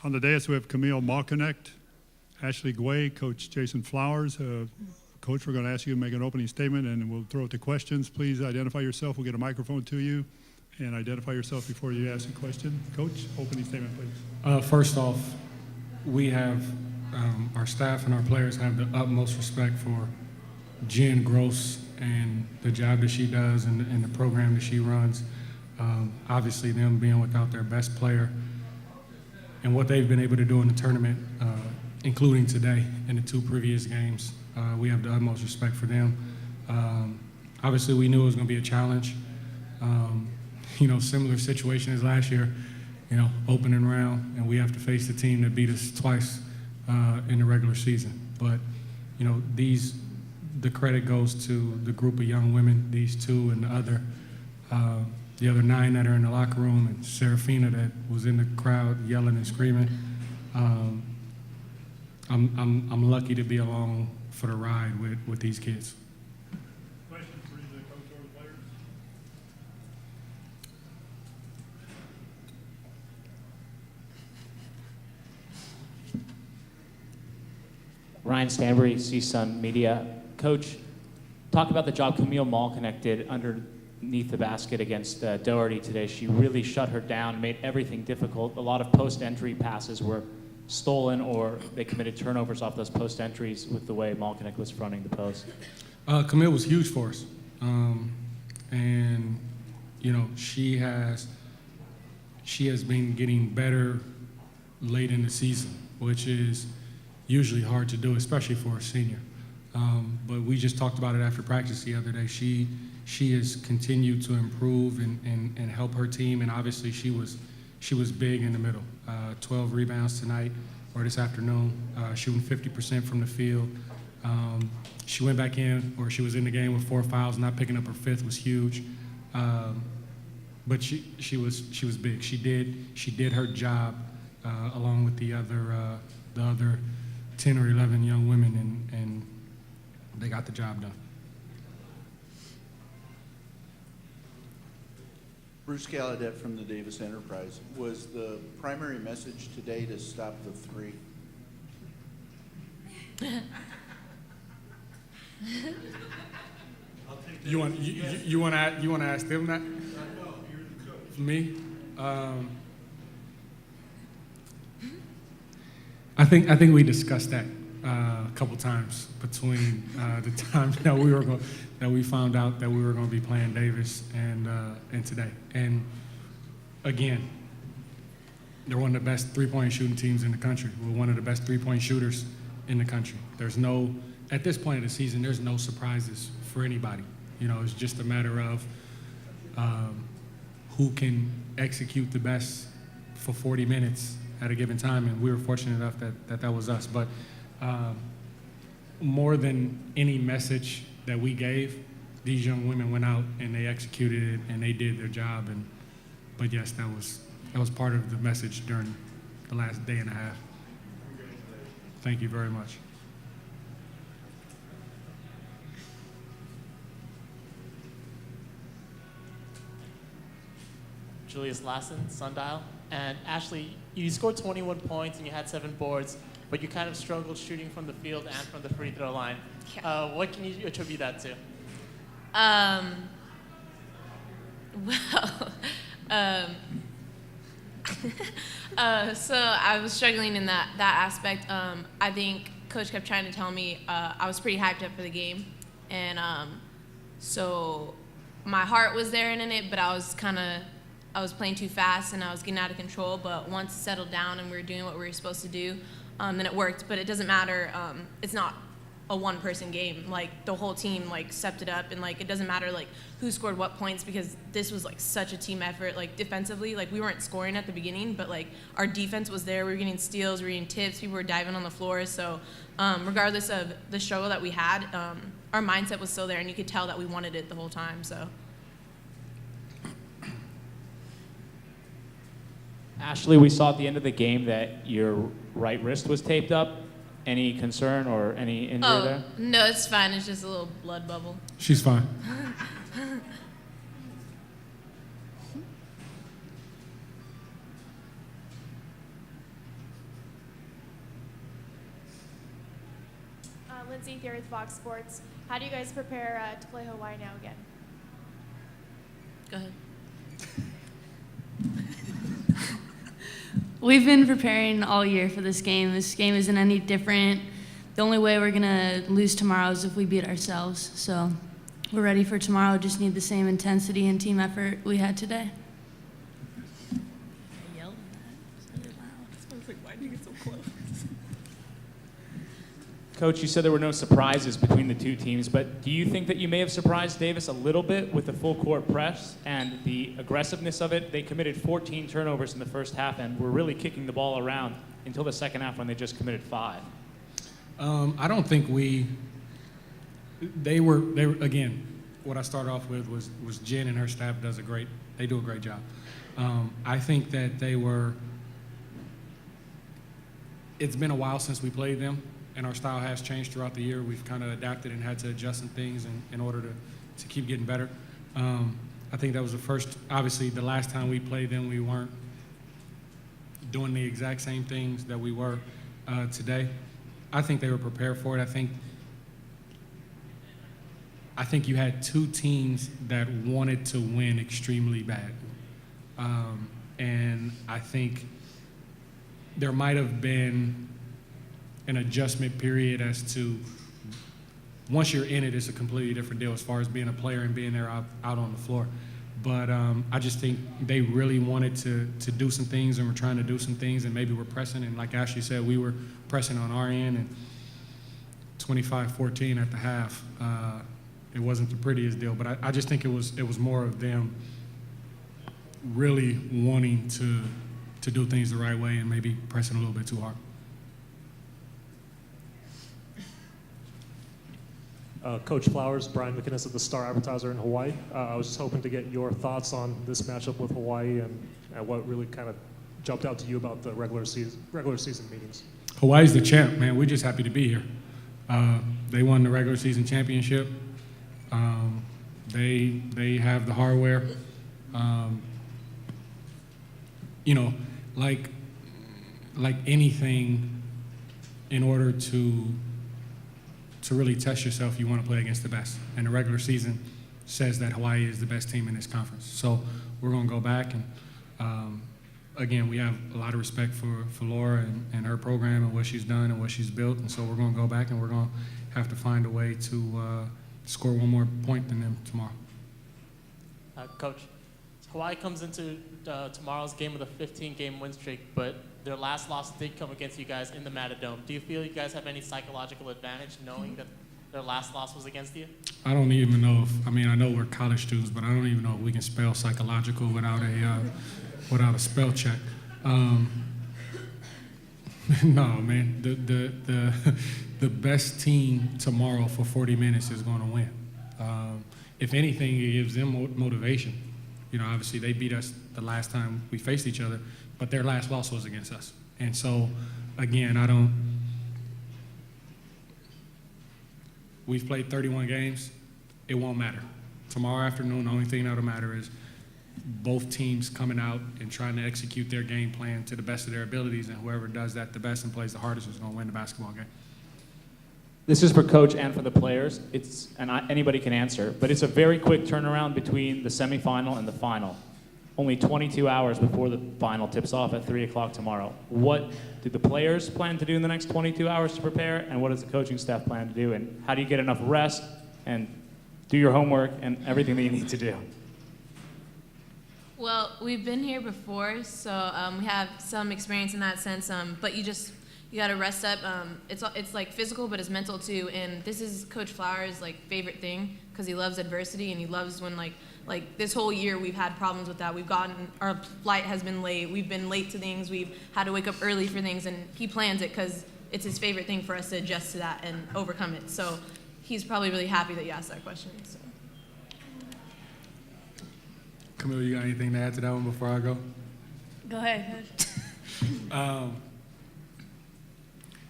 On the dais, we have Camille Malconnect, Ashley Guay, Coach Jason Flowers. Coach, we're going to ask you to make an opening statement, and we'll throw it to questions. Please identify yourself. We'll get a microphone to you, and identify yourself before you ask a question. Coach, opening statement, please. First off, we have our staff and our players have the utmost respect for Jen Gross and the job that she does and the program that she runs. Obviously, them being without their best player and what they've been able to do in the tournament, including today in the 2 previous games, we have the utmost respect for them. Obviously, we knew it was going to be a challenge. Similar situation as last year, opening round, and we have to face the team that beat us twice in the regular season. But, the credit goes to the group of young women, these 2 and the other 9 that are in the locker room, and Serafina that was in the crowd yelling and screaming. I'm lucky to be along for the ride with these kids. Question for the coach or the players? Ryan Stanbury, CSUN Media. Coach, talk about the job Camille Malconnect did underneath the basket against Doherty today. She really shut her down, made everything difficult. A lot of post-entry passes were stolen, or they committed turnovers off those post-entries with the way Malconnect was fronting the post. Camille was huge for us. And, she has been getting better late in the season, which is usually hard to do, especially for a senior. But we just talked about it after practice the other day. She has continued to improve and help her team, and obviously she was big in the middle. 12 rebounds tonight or this afternoon, shooting 50% from the field. She went back in, or she was in the game with 4 fouls. Not picking up her 5th was huge. But she was big. She did her job along with the other 10 or 11 young women, and they got the job done. Bruce Gallaudet from the Davis Enterprise. Was the primary message today to stop the 3? You want to ask them that? Me? I think we discussed that a couple times between the time that we found out that we were going to be playing Davis and today. And again, they're one of the best 3-point shooting teams in the country. We're one of the best 3-point shooters in the country. At this point of the season, there's no surprises for anybody. It's just a matter of who can execute the best for 40 minutes at a given time, and we were fortunate enough that was us. But more than any message that we gave, these young women went out and they executed it and they did their job. But yes, that was part of the message during the last day and a half. Thank you very much. Julius Lassen, Sundial. And Ashley, you scored 21 points and you had 7 boards, but you kind of struggled shooting from the field and from the free throw line. Yeah. What can you attribute that to? So I was struggling in that aspect. I think Coach kept trying to tell me I was pretty hyped up for the game, and so my heart was there in it, but I was playing too fast and I was getting out of control. But once it settled down and we were doing what we were supposed to do, then it worked. But it doesn't matter. It's not a one-person game. Like, the whole team stepped it up, and it doesn't matter who scored what points, because this was such a team effort. Defensively, we weren't scoring at the beginning, but our defense was there. We were getting steals, we were getting tips, people were diving on the floor. So regardless of the struggle that we had, our mindset was still there, and you could tell that we wanted it the whole time. So. Ashley, we saw at the end of the game that your right wrist was taped up. Any concern or any injury there? No, it's fine. It's just a little blood bubble. She's fine. Lindsay here with Fox Sports. How do you guys prepare to play Hawaii now again? Go ahead. We've been preparing all year for this game. This game isn't any different. The only way we're gonna lose tomorrow is if we beat ourselves. So we're ready for tomorrow. Just need the same intensity and team effort we had today. Coach, you said there were no surprises between the two teams, but do you think that you may have surprised Davis a little bit with the full court press and the aggressiveness of it? They committed 14 turnovers in the first half and were really kicking the ball around until the second half when they just committed 5. I don't think they were again, what I started off with was Jen and her staff they do a great job. I think that it's been a while since we played them, and our style has changed throughout the year. We've kind of adapted and had to adjust some things in order to keep getting better. I think that was obviously the last time we played them, we weren't doing the exact same things that we were today. I think they were prepared for it. I think you had two teams that wanted to win extremely bad. And I think there might have been an adjustment period as to once you're in it, it's a completely different deal as far as being a player and being there out on the floor. But I just think they really wanted to do some things and were trying to do some things, and maybe we're pressing. And like Ashley said, we were pressing on our end, and 25-14 at the half. It wasn't the prettiest deal, but I just think it was more of them really wanting to do things the right way and maybe pressing a little bit too hard. Coach Flowers, Brian McInnes of the Star Advertiser in Hawaii. I was just hoping to get your thoughts on this matchup with Hawaii and what really kind of jumped out to you about the regular season meetings. Hawaii's the champ, man. We're just happy to be here. They won the regular season championship. They have the hardware. Like anything, in order to really test yourself, you want to play against the best. And the regular season says that Hawaii is the best team in this conference. So we're going to go back and, again, we have a lot of respect for Laura and her program and what she's done and what she's built. And so we're going to go back and we're going to have to find a way to score one more point than them tomorrow. Coach, Hawaii comes into tomorrow's game with a 15-game win streak, but their last loss did come against you guys in the Matadome. Do you feel you guys have any psychological advantage knowing that their last loss was against you? I don't even know I know we're college students, but I don't even know if we can spell psychological without a spell check. No, man, the best team tomorrow for 40 minutes is going to win. If anything, it gives them motivation. Obviously they beat us the last time we faced each other, but their last loss was against us. And so, again, we've played 31 games. It won't matter. Tomorrow afternoon, the only thing that'll matter is both teams coming out and trying to execute their game plan to the best of their abilities, and whoever does that the best and plays the hardest is going to win the basketball game. This is for coach and for the players. Anybody can answer, but it's a very quick turnaround between the semifinal and the final. Only 22 hours before the final tips off at 3 o'clock tomorrow. What do the players plan to do in the next 22 hours to prepare, and what does the coaching staff plan to do, and how do you get enough rest and do your homework and everything that you need to do? Well, we've been here before, so we have some experience in that sense. But you got to rest up. It's like physical, but it's mental too. And this is Coach Flowers' favorite thing, because he loves adversity and he loves when like this whole year we've had problems with that. Our flight has been late. We've been late to things. We've had to wake up early for things, and he plans it because it's his favorite thing for us to adjust to that and overcome it. So he's probably really happy that you asked that question. So. Camille, you got anything to add to that one before I go? Go ahead, Coach.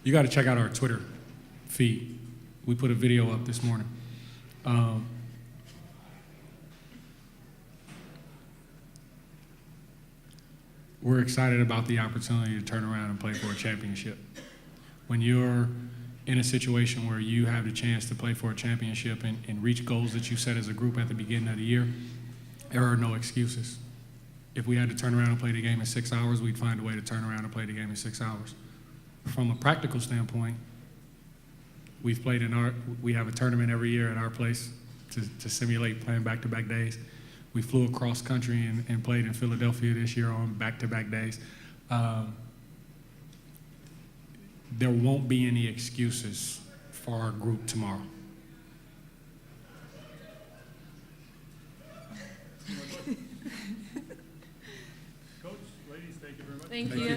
You got to check out our Twitter feed. We put a video up this morning. We're excited about the opportunity to turn around and play for a championship. When you're in a situation where you have the chance to play for a championship and reach goals that you set as a group at the beginning of the year, there are no excuses. If we had to turn around and play the game in 6 hours, we'd find a way to turn around and play the game in 6 hours. From a practical standpoint, we have a tournament every year at our place to simulate playing back-to-back days. We flew across country and played in Philadelphia this year on back-to-back days. There won't be any excuses for our group tomorrow. Coach, ladies, thank you very much. Thank you.